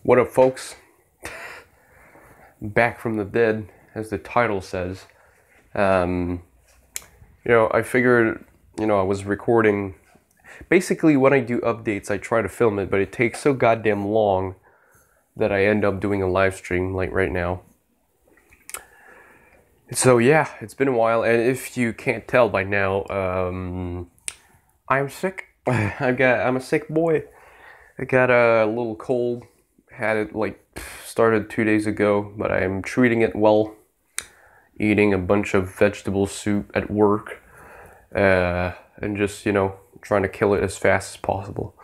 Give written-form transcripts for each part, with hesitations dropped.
What up, folks? Back from the dead, as the title says. I figured, I was recording. Basically, when I do updates, I try to film it, but it takes so goddamn long that I end up doing a live stream, like right now. So yeah, it's been a while, and if you can't tell by now, I'm sick. I'm a sick boy. I got a little cold. Had it started 2 days ago, but I'm treating it well. Eating a bunch of vegetable soup at work, and just trying to kill it as fast as possible.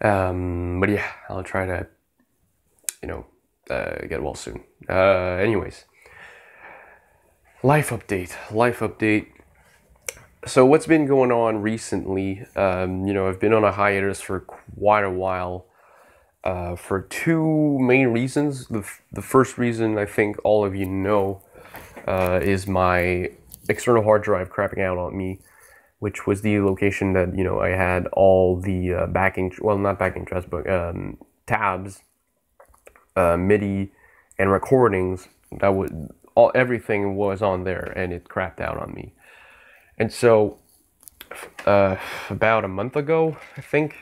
But yeah, I'll try to get well soon. Anyways, life update. So what's been going on recently? I've been on a hiatus for quite a while. For two main reasons. The first reason, I think all of you know, is my external hard drive crapping out on me, which was the location that I had all the not backing tracks, but tabs, MIDI, and recordings. Everything was on there, and it crapped out on me. And so, about a month ago, I think.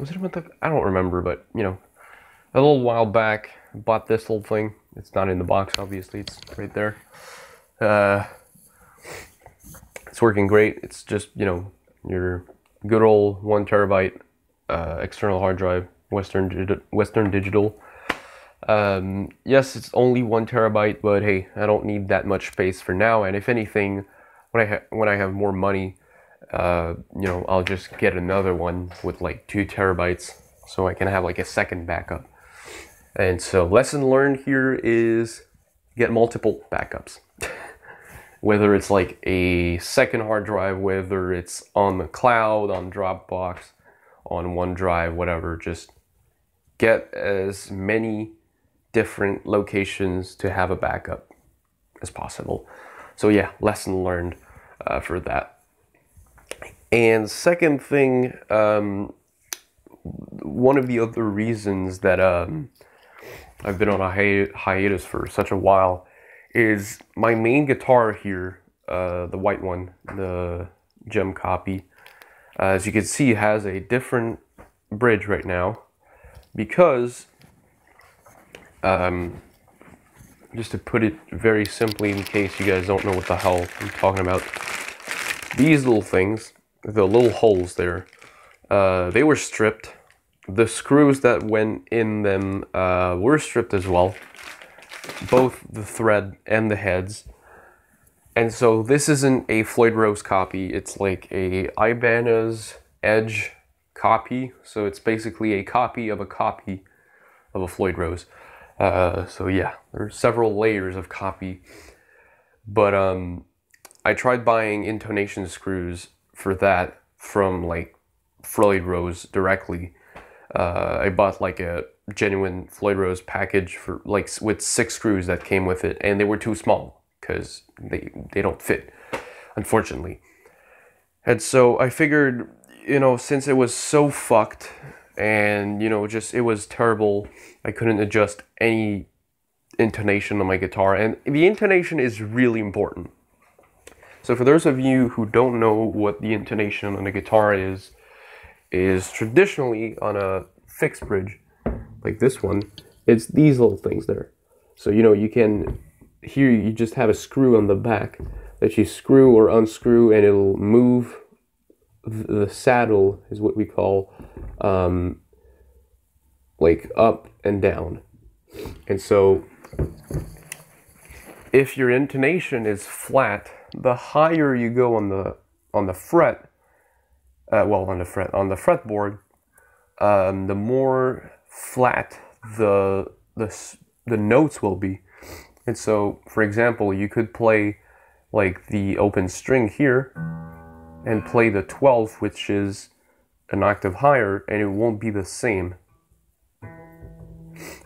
Was it a month ago? I don't remember, but a little while back, I bought this little thing. It's not in the box, obviously. It's right there. It's working great. It's just your good old 1 terabyte external hard drive, Western Digital. Yes, it's only 1 terabyte, but hey, I don't need that much space for now. And if anything, when I have more money, I'll just get another one with 2 terabytes so I can have a second backup. And so lesson learned here is get multiple backups. Whether it's a second hard drive, whether it's on the cloud, on Dropbox, on OneDrive, whatever, just get as many different locations to have a backup as possible. So yeah, lesson learned for that. And second thing, one of the other reasons that I've been on a hiatus for such a while is my main guitar here, the white one, the gem copy. As you can see, has a different bridge right now because, just to put it very simply in case you guys don't know what the hell I'm talking about, these little things, the little holes there, they were stripped. The screws that went in them were stripped as well, both the thread and the heads. And so this isn't a Floyd Rose copy, it's a Ibanez Edge copy, so it's basically a copy of a Floyd Rose. So yeah, there's several layers of copy, but I tried buying intonation screws for that from Floyd Rose directly. I bought a genuine Floyd Rose package for with 6 screws that came with it, and they were too small because they don't fit, unfortunately. And so I figured, since it was so fucked and it was terrible, I couldn't adjust any intonation on my guitar, and the intonation is really important. So for those of you who don't know what the intonation on a guitar is traditionally on a fixed bridge, like this one, it's these little things there. So you can, here you just have a screw on the back that you screw or unscrew, and it'll move the saddle, is what we call, up and down. And so if your intonation is flat, the higher you go on the fret, on the fretboard, the more flat the notes will be. And so, for example, you could play the open string here and play the 12th, which is an octave higher, and it won't be the same.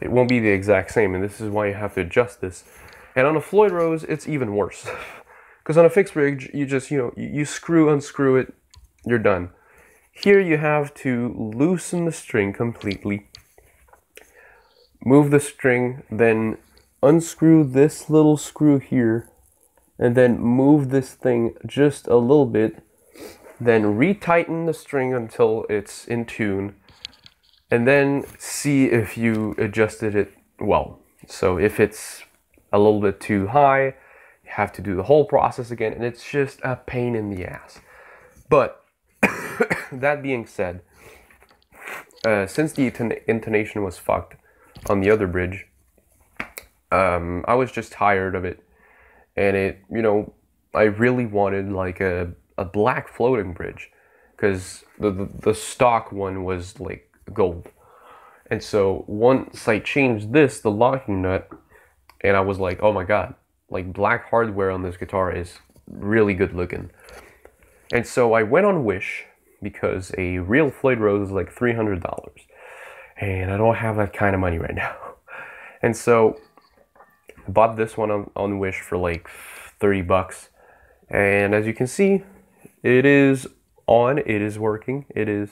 It won't be the exact same, and this is why you have to adjust this. And on a Floyd Rose, it's even worse. Because on a fixed bridge, you just, you screw, unscrew it, you're done. Here you have to loosen the string completely, move the string, then unscrew this little screw here, and then move this thing just a little bit, then retighten the string until it's in tune, and then see if you adjusted it well. So if it's a little bit too high, you have to do the whole process again, and it's just a pain in the ass. But that being said, since the intonation was fucked on the other bridge, I was just tired of it, and it, you know, I really wanted like a black floating bridge, because the stock one was like gold. And so once I changed this, the locking nut, and I was like, oh my god, like black hardware on this guitar is really good looking. And so I went on Wish, because a real Floyd Rose is like $300, and I don't have that kind of money right now. And so I bought this one on Wish for like 30 bucks, and as you can see, it is on, it is working, it is.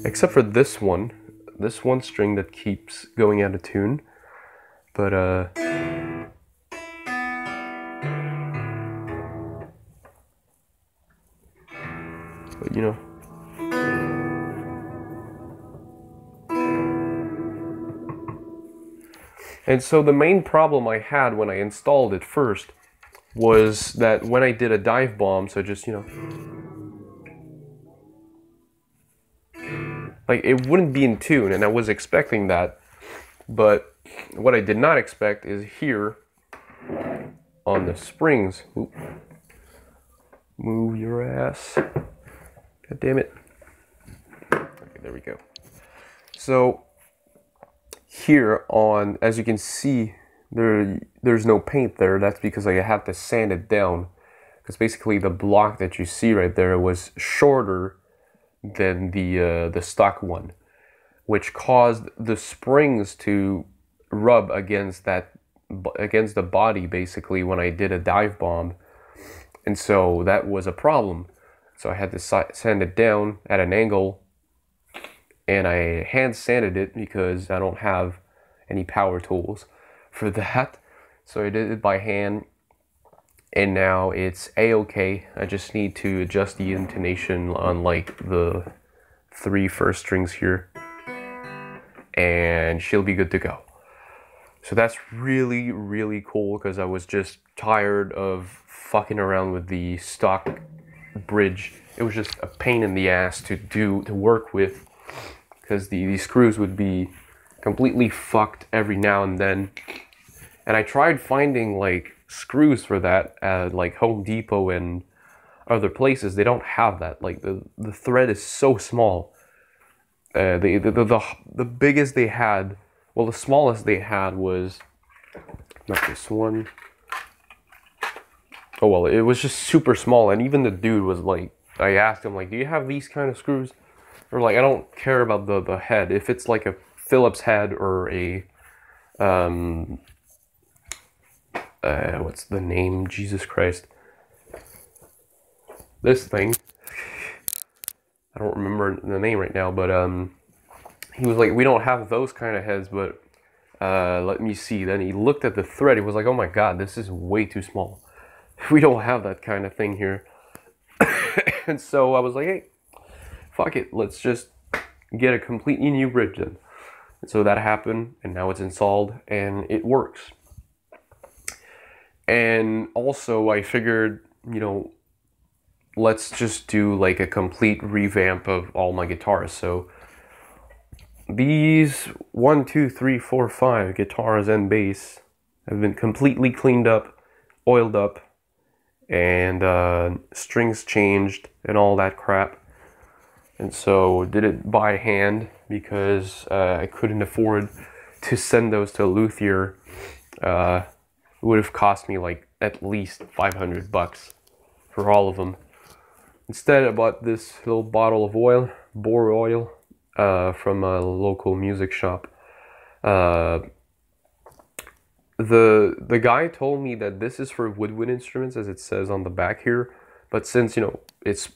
Except for this one string that keeps going out of tune, but you know. And so the main problem I had when I installed it first was that when I did a dive bomb, so just, you know, like it wouldn't be in tune, and I was expecting that. But what I did not expect is here on the springs. Oop, move your ass. God damn it. Okay, there we go. So here on, as you can see, there's no paint there. That's because I had to sand it down, because basically the block that you see right there was shorter than the stock one, which caused the springs to rub against the body basically when I did a dive bomb, and so that was a problem. So I had to sand it down at an angle, and I hand sanded it because I don't have any power tools for that. So I did it by hand, and now it's a-okay. I just need to adjust the intonation on like the 3 first strings here, and she'll be good to go. So that's really, really cool, because I was just tired of fucking around with the stock bridge. It was just a pain in the ass to work with, because the screws would be completely fucked every now and then. And I tried finding like screws for that at like Home Depot and other places. They don't have that. Like the thread is so small. The biggest they had, well, the smallest they had was not this one. Oh well, it was just super small, and even the dude was like, I asked him like, do you have these kind of screws? Or like, I don't care about the head. If it's like a Phillips head or a what's the name? Jesus Christ. This thing. I don't remember the name right now, but he was like, we don't have those kind of heads, but let me see. Then he looked at the thread. He was like, oh my god, this is way too small. We don't have that kind of thing here. And so I was like, hey, fuck it, let's just get a completely new bridge then. And so that happened, and now it's installed, and it works. And also I figured, you know, let's just do like a complete revamp of all my guitars. So these 1, 2, 3, 4, 5 guitars and bass have been completely cleaned up, oiled up, and strings changed and all that crap. And so did it by hand, because I couldn't afford to send those to a luthier. It would have cost me like at least 500 bucks for all of them. Instead, I bought this little bottle of oil, bore oil, from a local music shop. The guy told me that this is for woodwind instruments, as it says on the back here, but since, you know, it's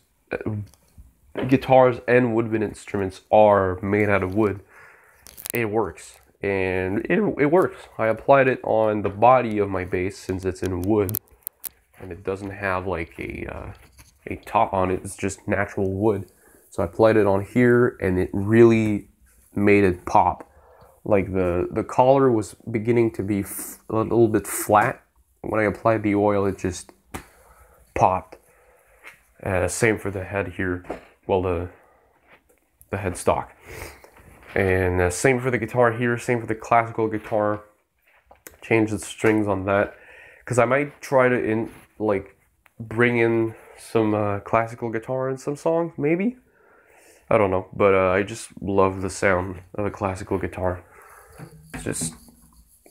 guitars and woodwind instruments are made out of wood, it works. And it works. I applied it on the body of my bass since it's in wood, and it doesn't have like a top on it. It's just natural wood. So I applied it on here, and it really made it pop. Like the collar was beginning to be a little bit flat. When I applied the oil, it just popped. Same for the head here. Well, the headstock. And same for the guitar here, same for the classical guitar. Change the strings on that, because I might try to bring in some classical guitar in some songs, maybe. I don't know, but I just love the sound of a classical guitar. It's just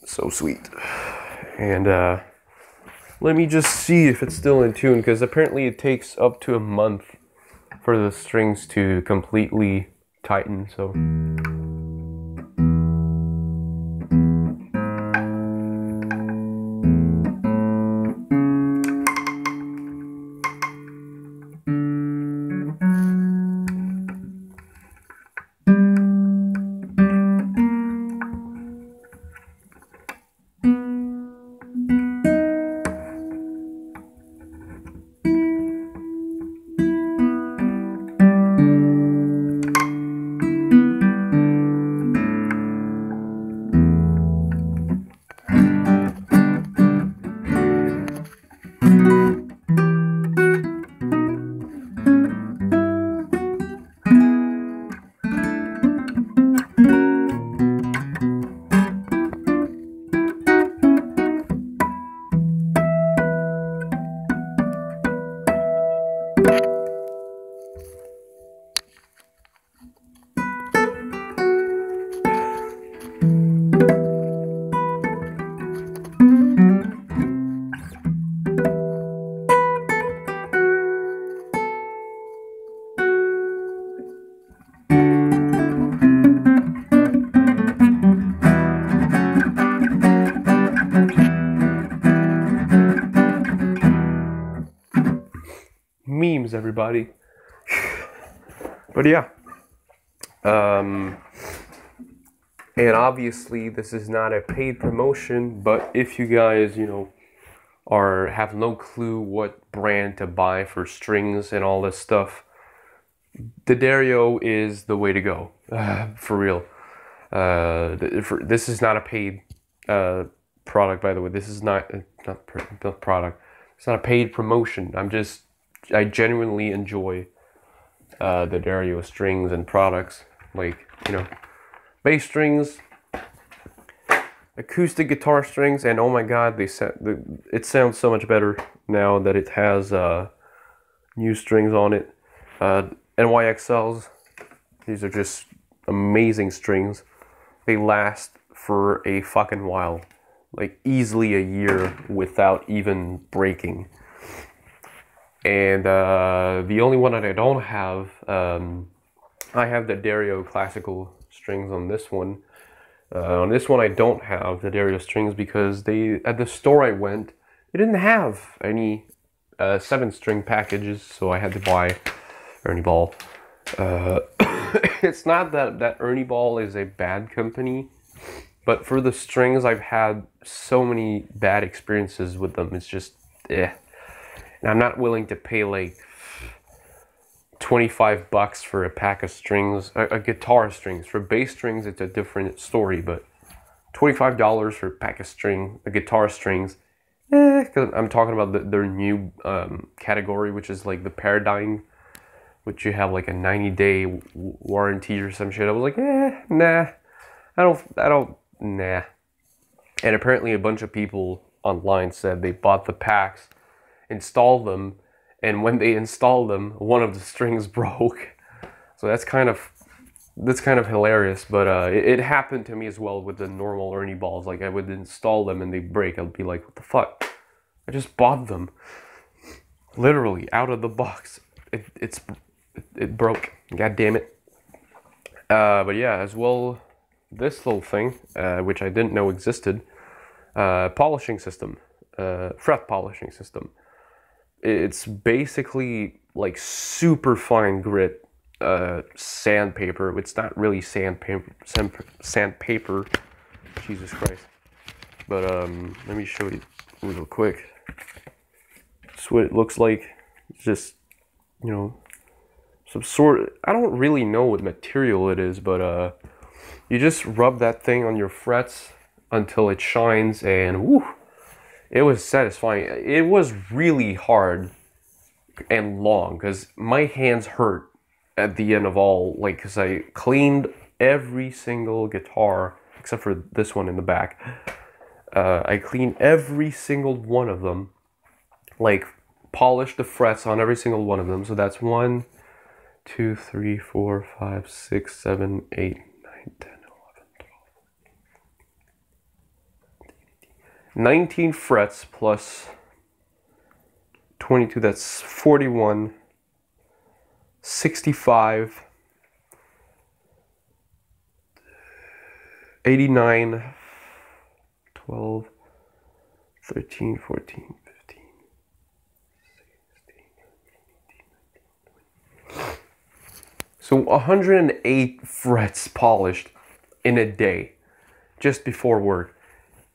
so sweet. And let me just see if it's still in tune, because apparently it takes up to a month for the strings to completely tighten. So. Memes, everybody. But yeah, and obviously this is not a paid promotion, but if you guys, have no clue what brand to buy for strings and all this stuff, the Dario is the way to go. For real. This is not a paid product, by the way. This is not product. It's not a paid promotion. I genuinely enjoy the Dario strings and products, like, bass strings, acoustic guitar strings, and oh my god, it sounds so much better now that it has new strings on it. NYXLs, these are just amazing strings. They last for a fucking while, like easily a year without even breaking. And the only one that I don't have, I have the Dario classical strings on this one. On this one I don't have the Dario strings because at the store I went, they didn't have any 7-string packages, so I had to buy Ernie Ball. It's not that Ernie Ball is a bad company, but for the strings I've had so many bad experiences with them. It's just and I'm not willing to pay like $25 for a pack of strings, a guitar strings. For bass strings, it's a different story, but $25 for a pack of guitar strings, because I'm talking about their new category, which is like the Paradigm, which you have like a 90-day warranty or some shit. I was like, nah, I don't, nah. And apparently a bunch of people online said they bought the packs, installed them, and when they installed them, one of the strings broke. So that's kind of hilarious, but it happened to me as well with the normal Ernie Balls. Like, I would install them and they break. I'd be like, what the fuck? I just bought them. Literally, out of the box. It broke. God damn it. But yeah, as well, this little thing, which I didn't know existed, polishing system, fret polishing system. It's basically like super fine grit sandpaper. It's not really sandpaper. Jesus Christ. But let me show you real quick. That's what it looks like. It's just, you know, some sort. I don't really know what material it is, but you just rub that thing on your frets until it shines, and woo, it was satisfying. It was really hard and long because my hands hurt at the end of all, like, because I cleaned every single guitar except for this one in the back. I cleaned every single one of them, like polished the frets on every single one of them. So that's 1, 2, 3, 4, 5, 6, 7, 8, 9, 10, 11, 12, 19 frets plus 22, that's 41, 65, 89, 12, 13, 14, 15, 16, 18, 19, 20. So 108 frets polished in a day, just before work.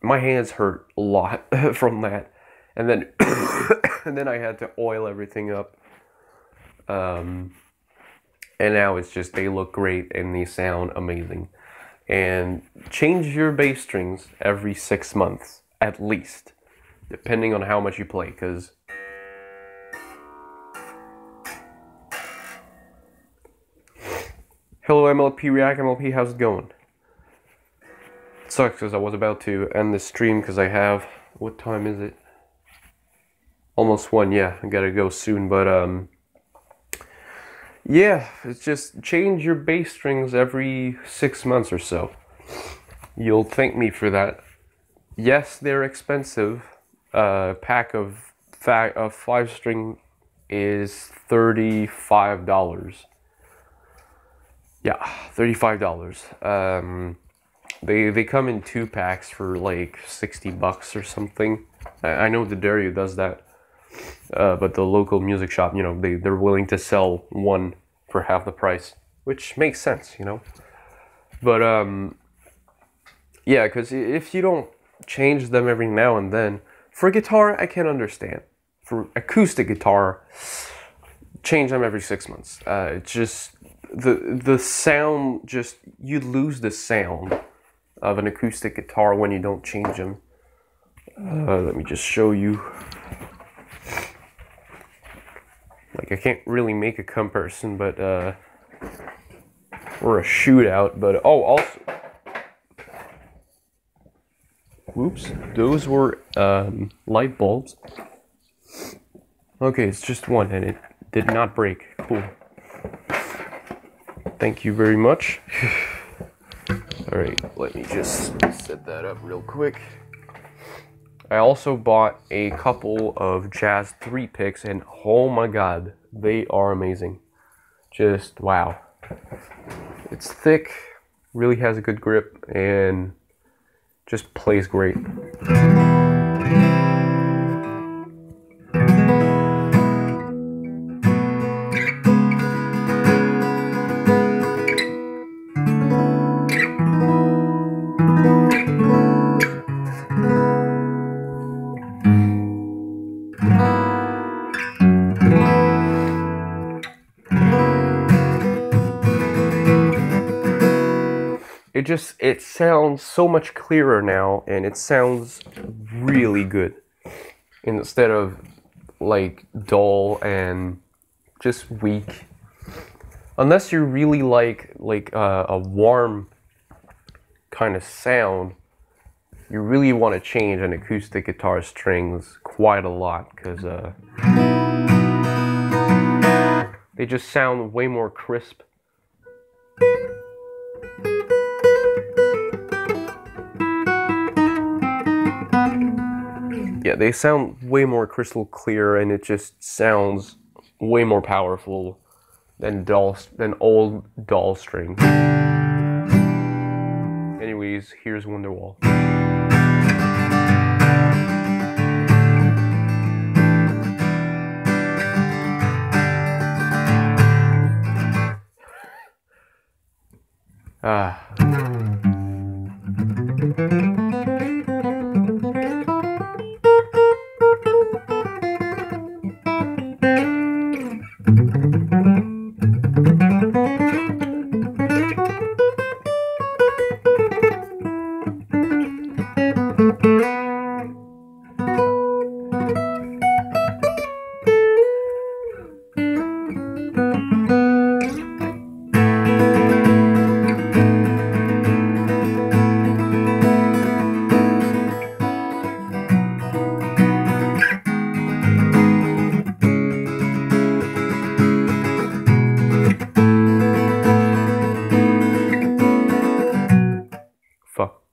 My hands hurt a lot from that. And then and then I had to oil everything up. And now it's just, they look great and they sound amazing. And change your bass strings every 6 months, at least, depending on how much you play, because hello MLP React, MLP, how's it going? It sucks because I was about to end the stream because I have, what time is it? Almost 1, yeah, I gotta go soon, but yeah, it's just change your bass strings every 6 months or so. You'll thank me for that. Yes, they're expensive. Pack of 5-string is $35. Yeah, $35. They come in 2 packs for like $60 or something. I know the Dario does that. But the local music shop, you know, they're willing to sell one for half the price, which makes sense, you know. But yeah, because if you don't change them every now and then, for guitar I can understand. For acoustic guitar, change them every 6 months. It's just the sound, just, you lose the sound of an acoustic guitar when you don't change them. Let me just show you. Like, I can't really make a comparison, but, or a shootout, but, oh, also, whoops, those were, light bulbs. Okay, it's just one, and it did not break. Cool. Thank you very much. Alright, let me just set that up real quick. I also bought a couple of Jazz 3 picks, and oh my god, they are amazing. Just wow. It's thick, really has a good grip, and just plays great. It sounds so much clearer now, and it sounds really good instead of like dull and just weak. Unless you really like a warm kind of sound, you really want to change an acoustic guitar strings quite a lot, because they just sound way more crisp. Yeah, they sound way more crystal clear, and it just sounds way more powerful than old dull strings. Anyways, here's Wonderwall. Ah. Fuck.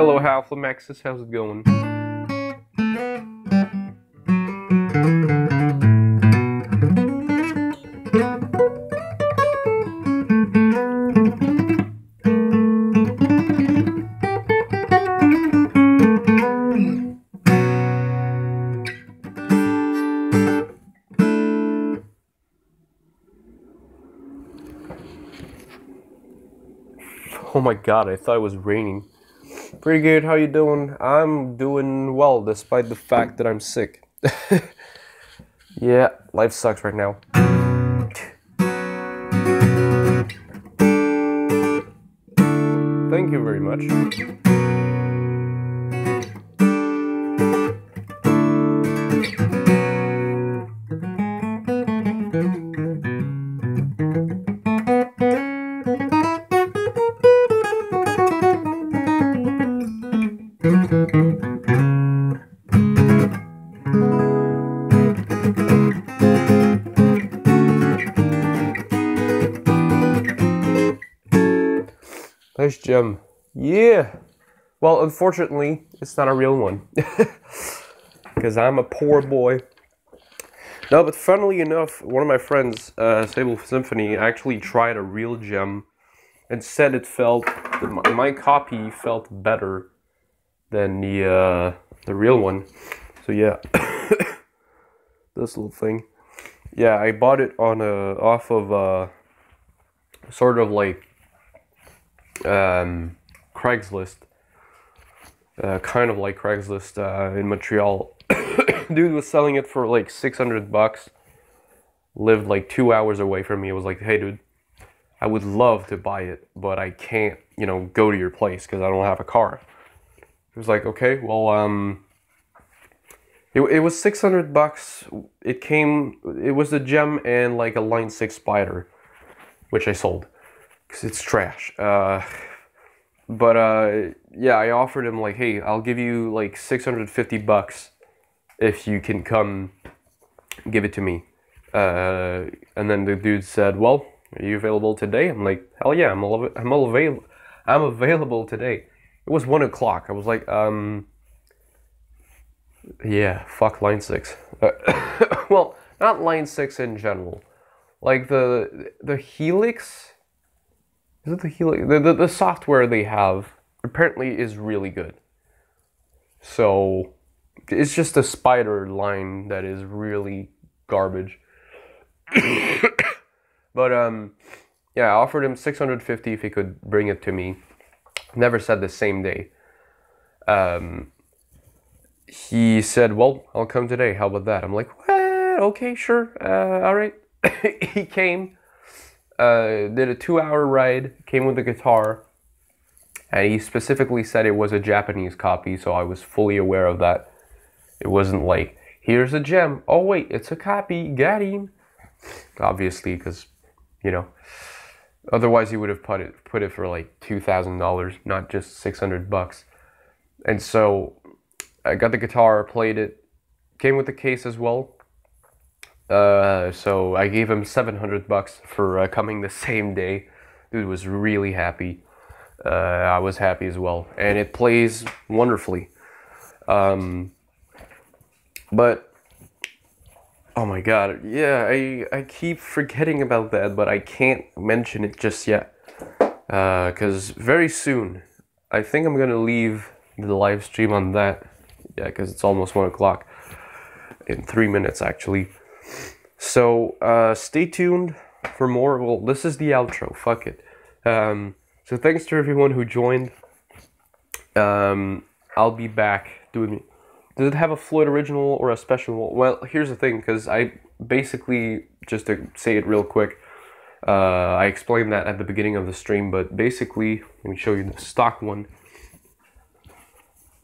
Hello, Halflamaxis, how's it going? Oh my god, I thought it was raining. Pretty good, how you doing? I'm doing well, despite the fact that I'm sick. Yeah, life sucks right now. Thank you very much. Nice gem. Yeah. Well, unfortunately, it's not a real one. Because I'm a poor boy. No, but funnily enough, one of my friends, Sable Symphony, actually tried a real gem and said it felt, my copy felt better than the real one. So yeah, this little thing. Yeah, I bought it on off of sort of like Craigslist, kind of like Craigslist in Montreal. Dude was selling it for like $600. Lived like 2 hours away from me. I was like, hey dude, I would love to buy it, but I can't, you know, go to your place because I don't have a car. He was like, okay, well, it was $600. It was a gem and like a Line 6 spider, which I sold because it's trash. But yeah, I offered him like, hey, I'll give you like $650 if you can come give it to me. And then the dude said, well, are you available today? I'm like, hell yeah, I'm I'm available today. It was 1 o'clock. I was like, yeah, fuck line 6. Well, not line 6 in general. Like the Helix, is it the Helix? The software they have apparently is really good. So it's just a spider line that is really garbage. But yeah, I offered him 650 if he could bring it to me. Never said the same day. He said, well, I'll come today. How about that? I'm like, what? Okay, sure. All right. He came, did a 2-hour ride, came with a guitar, and he specifically said it was a Japanese copy, so I was fully aware of that. It wasn't like, here's a gem. Oh, wait, it's a copy. Got him. Obviously, because, you know, otherwise he would have put it for like $2,000, not just $600. And so I got the guitar, played it, came with the case as well. So I gave him $700 for coming the same day. Dude was really happy. I was happy as well, and it plays wonderfully. But oh my god, yeah, I keep forgetting about that, but I can't mention it just yet. Because very soon, I think I'm gonna leave the live stream on that. Yeah, because it's almost 1 o'clock. In 3 minutes, actually. So, stay tuned for more. Well, this is the outro. Fuck it. So thanks to everyone who joined. I'll be back doing... Does it have a Floyd original or a special? Well, here's the thing, because I basically, just to say it real quick, I explained that at the beginning of the stream, but basically, let me show you the stock one.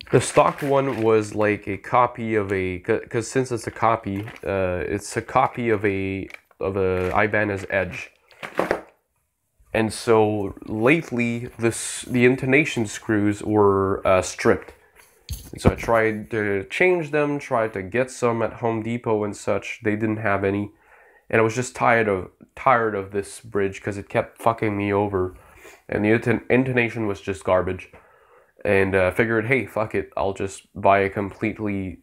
The stock one was like a copy of a, because since it's a copy of a Ibanez Edge. And so lately, the intonation screws were stripped. And so I tried to change them, tried to get some at Home Depot and such. They didn't have any, and I was just tired of this bridge because it kept fucking me over, and the intonation was just garbage. And I figured, hey, fuck it, I'll just buy a completely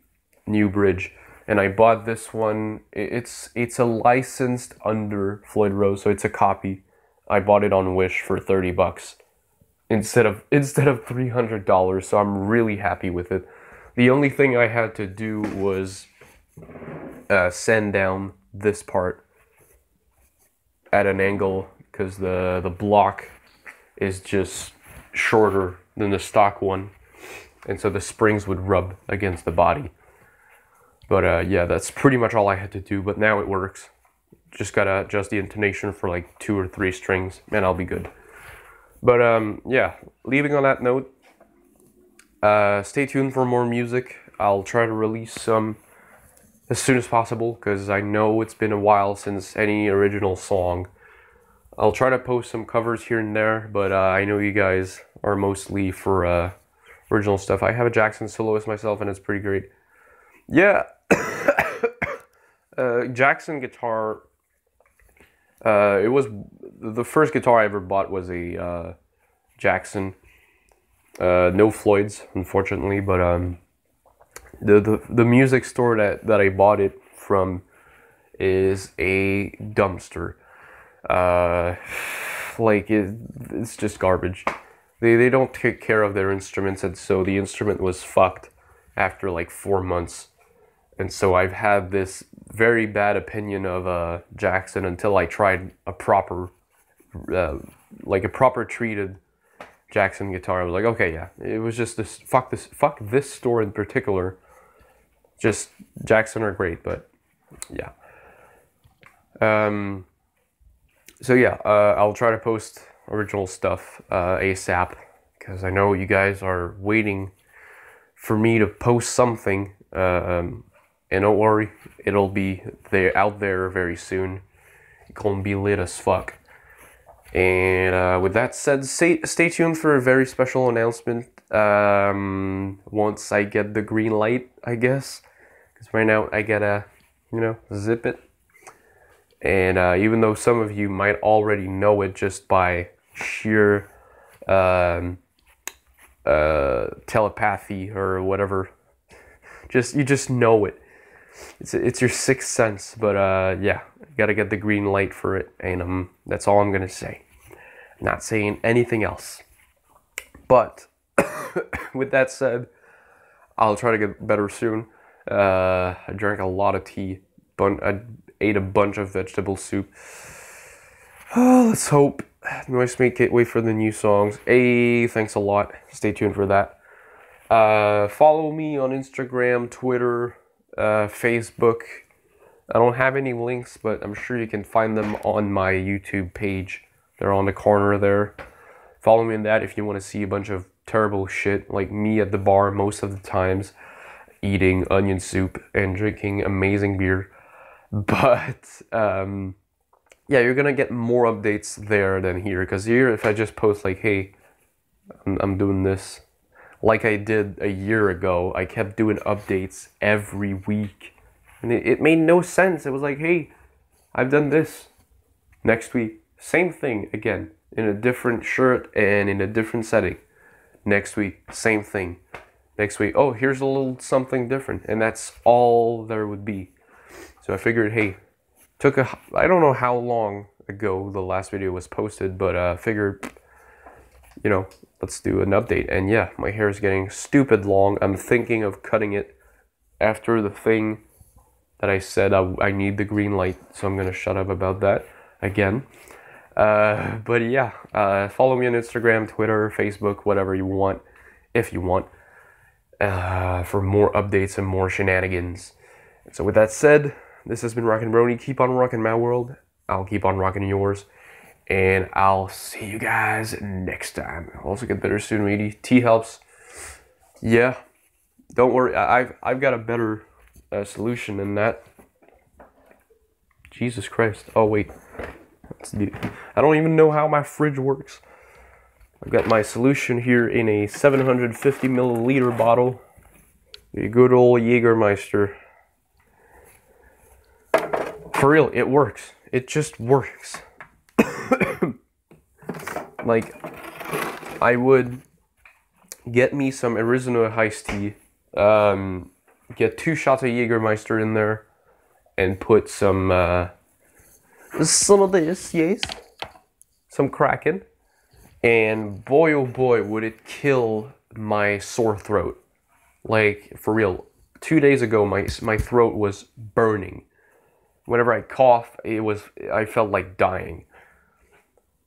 new bridge. And I bought this one. It's a licensed under Floyd Rose, so it's a copy. I bought it on Wish for $30 instead of $300. So I'm really happy with it. The only thing I had to do was sand down this part at an angle because the block is just shorter than the stock one, and so the springs would rub against the body. But yeah, that's pretty much all I had to do, but now it works. Just gotta adjust the intonation for like 2 or 3 strings, and I'll be good. But yeah, leaving on that note, stay tuned for more music. I'll try to release some as soon as possible, because I know it's been a while since any original song. I'll try to post some covers here and there, but I know you guys are mostly for original stuff. I have a Jackson soloist myself, and it's pretty great. Yeah, Jackson guitar. It was the first guitar I ever bought was a Jackson. No Floyd's, unfortunately, but the music store that I bought it from is a dumpster. Like it's just garbage. They don't take care of their instruments, and so the instrument was fucked after like 4 months. And so I've had this very bad opinion of Jackson until I tried a proper, like a proper treated Jackson guitar. I was like, okay, yeah, it was just fuck this store in particular. Just Jackson are great, but yeah. So yeah, I'll try to post original stuff ASAP, because I know you guys are waiting for me to post something. And don't worry, it'll be out there very soon. It's gonna be lit as fuck. And with that said, stay tuned for a very special announcement once I get the green light, I guess. Because right now I gotta, zip it. And even though some of you might already know it just by sheer telepathy or whatever. You just know it. It's your sixth sense. But yeah, you gotta get the green light for it, and that's all I'm gonna say. Not saying anything else. But with that said, I'll try to get better soon. I drank a lot of tea. I ate a bunch of vegetable soup. Oh, let's hope. Noise me, can't wait for the new songs. Hey, thanks a lot. Stay tuned for that. Follow me on Instagram, Twitter, Facebook. I don't have any links, but I'm sure you can find them on my YouTube page. They're on the corner there. Follow me in that if you want to see a bunch of terrible shit, like me at the bar most of the times, eating onion soup and drinking amazing beer. But, yeah, you're gonna get more updates there than here, because here, if I just post like, hey, I'm doing this, like I did a year ago, I kept doing updates every week, and it made no sense. It was like, hey, I've done this. Next week, same thing again, in a different shirt and in a different setting. Next week, same thing. Next week, oh, here's a little something different, and that's all there would be. So I figured, hey, I don't know how long ago the last video was posted, but figured, you know, let's do an update. And yeah, my hair is getting stupid long. I'm thinking of cutting it after the thing that I said I need the green light, so I'm gonna shut up about that again. But yeah, follow me on Instagram, Twitter, Facebook, whatever you want, if you want, for more updates and more shenanigans. So with that said, this has been Rockin'Brony. Keep on rocking my world. I'll keep on rocking yours. And I'll see you guys next time. Also get better soon, matey. Tea helps. Yeah. Don't worry. I've got a better solution than that. Jesus Christ. Oh, wait. I don't even know how my fridge works. I've got my solution here in a 750 milliliter bottle. A good old Jägermeister. For real, it works. It just works. Like, I would get me some original iced tea, get 2 shots of Jägermeister in there, and put some of this, yes, some Kraken, and boy oh boy would it kill my sore throat. Like, for real, 2 days ago my throat was burning. Whenever I cough, I felt like dying.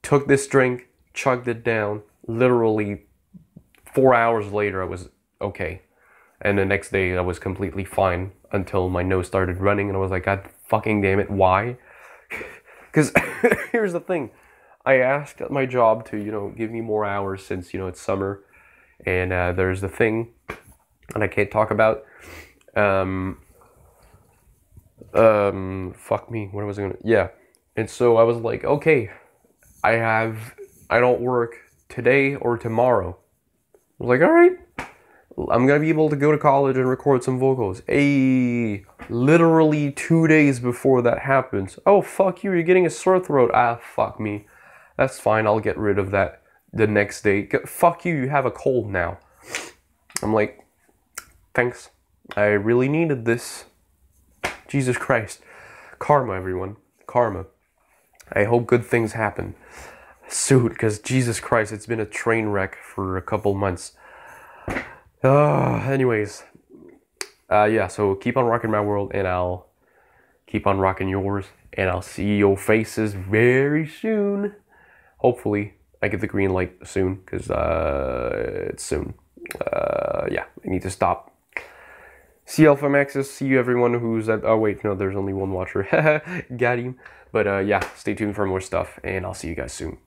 Took this drink, chugged it down. Literally 4 hours later, I was okay. And the next day, I was completely fine until my nose started running, and I was like, God fucking damn it, why? Because here's the thing. I asked my job to, you know, give me more hours since, you know, it's summer. And there's the thing that I can't talk about. Fuck me, what was I gonna, yeah. And so I was like, okay, I don't work today or tomorrow. I was like, alright, I'm gonna be able to go to college and record some vocals. Hey, literally 2 days before that happens, oh, fuck you, you're getting a sore throat. Ah, fuck me. That's fine, I'll get rid of that the next day. Fuck you, you have a cold now. I'm like, thanks, I really needed this. Jesus Christ. Karma, everyone. Karma. I hope good things happen soon, because Jesus Christ, it's been a train wreck for a couple months. Anyways. Yeah, so keep on rocking my world, and I'll keep on rocking yours, and I'll see your faces very soon. Hopefully, I get the green light soon, because it's soon. Yeah, I need to stop. See Alpha Maxis, see you everyone who's at, oh wait, no, there's only one watcher, got him, but yeah, stay tuned for more stuff, and I'll see you guys soon.